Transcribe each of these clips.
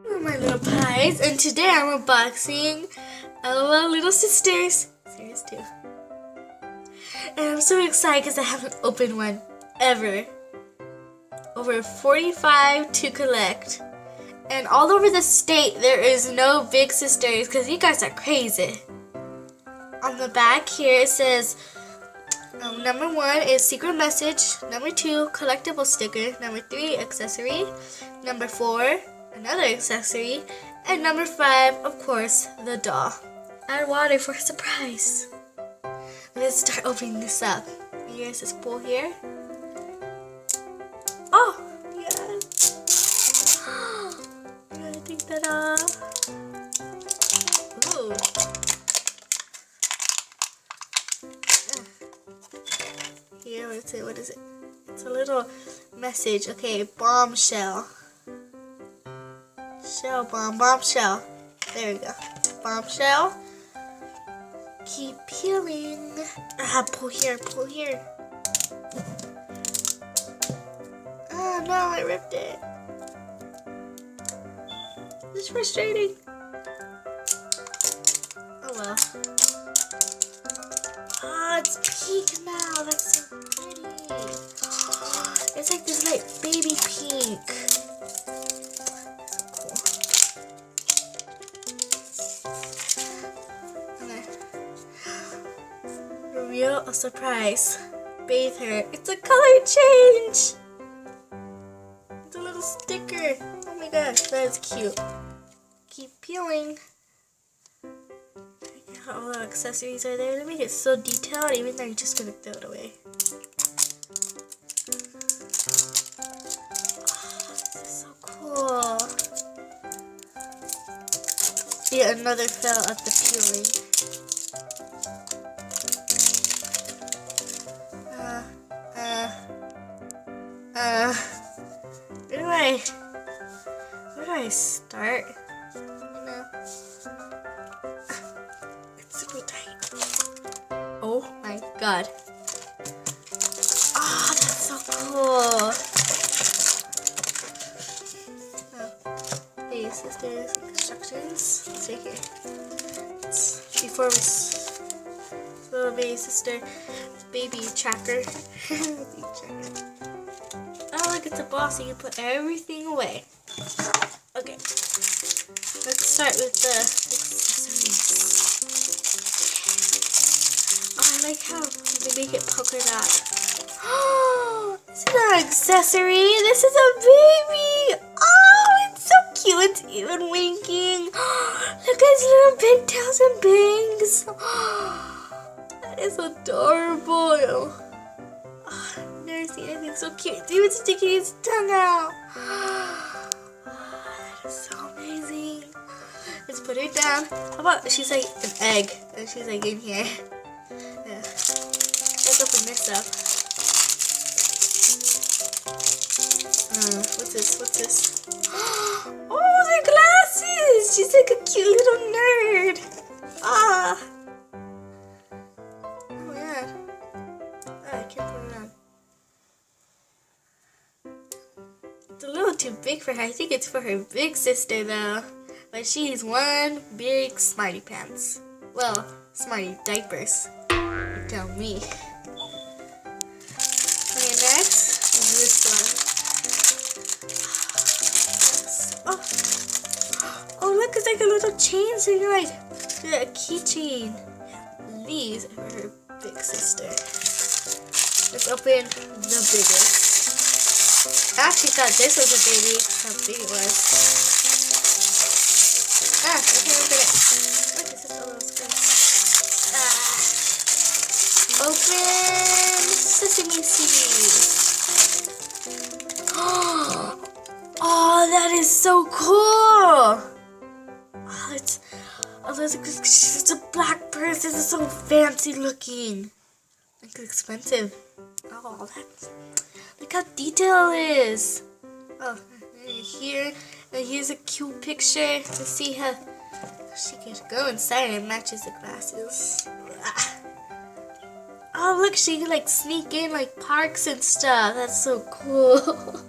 Hello, my little pies, and today I'm unboxing LOL Little Sisters series 2. And I'm so excited because I haven't opened one ever. Over 45 to collect. And all over the state there is no big sisters because you guys are crazy. On the back here it says number 1 is secret message, number 2 collectible sticker, number 3 accessory, number 4 another accessory, and number 5 of course the doll. Add water for a surprise. Let's start opening this up. Here's this pull here. Oh yeah. I gotta take that off. Ooh. Here, what is it? It's a little message. Okay, bombshell. Shell bomb, bombshell. There we go. Bombshell. Keep peeling. Pull here, pull here. Oh no, I ripped it. It's frustrating. Oh well. Oh, it's pink now. That's so pretty. It's like this like baby pink. Reveal a surprise. Bathe her. It's a color change. It's a little sticker. Oh my gosh, that is cute. Keep peeling. All the accessories are there. They make it so detailed, even though you're just gonna throw it away. Oh, this is so cool. Yeah, another fell at the peeling. Where do I start? You know, it's super tight. Oh my god. Ah, oh, that's so cool. Oh. Hey, sisters, instructions. Let's take it. Before we little baby sister, baby tracker. Baby tracker. Oh, look, it's a ball, so you put everything away. Okay, let's start with the accessories. Oh, I like how they make it polka dot. Oh, this is an accessory. This is a baby. Oh, it's so cute. It's even winking. Look at its little pigtails and bangs. That is adorable. I've never seen anything so cute. It's even sticking its tongue out. Oh, that is so amazing. Let's put her down. How about she's like an egg and she's like in here. Yeah. Let's open this up. What's this? What's this? Oh, they're glasses! She's like a cute little nerd. Ah. Oh yeah. I can't put it on. It's a little too big for her. I think it's for her big sister though. But she's one big smarty pants. Well, smarty diapers. You tell me. Okay, next is this one. Oh, look, it's like a little chain, so you're like a keychain. These are for her big sister. Let's open the biggest. I actually thought this was a baby, how big it was. I can't open it. Look, it's just a little square. Open sesame seeds. Oh, that is so cool. It's a black purse. This is so fancy looking. It's expensive. Oh, look how detailed it is. Oh, here, and here's a cute picture to see how she can go inside and it matches the glasses. Oh, look, she can like sneak in like parks and stuff. That's so cool.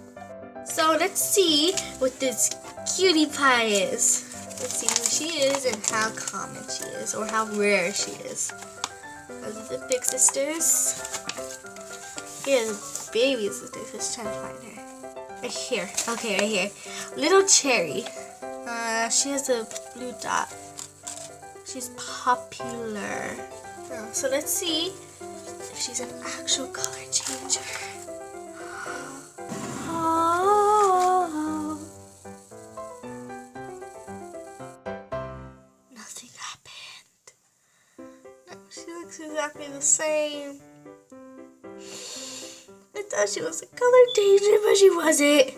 So let's see what this cutie pie is. Let's see who she is and how common she is, or how rare she is. Those are the big sisters. Here are the baby sisters. Let's try to find her. Right here. Okay, right here. Little Cherry. She has a blue dot. She's popular. So let's see if she's an actual color changer. Oh. Nothing happened. No, she looks exactly the same. I thought she was a color changer, but she wasn't.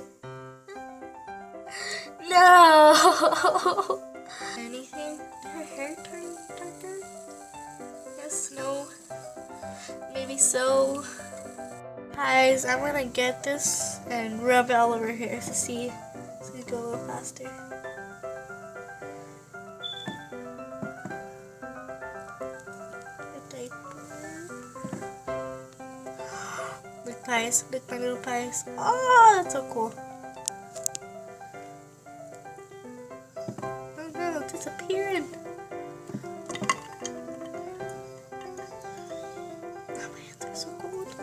No. Anything? Did her hair turn darker? Yes, no. Maybe so. Guys, I'm gonna get this and rub it all over here to see it's gonna go a little faster. Look, pies. Look, my little pies. Oh, that's so cool. Oh no, it's disappearing. Oh, my hands are so cold.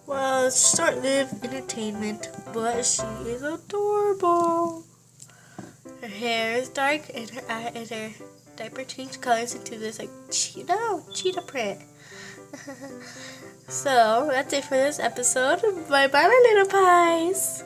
Well, it's short-lived entertainment, but she is adorable. Her hair is dark, and her diaper changed colors into this like cheetah print. So that's it for this episode. Bye bye, my little pies.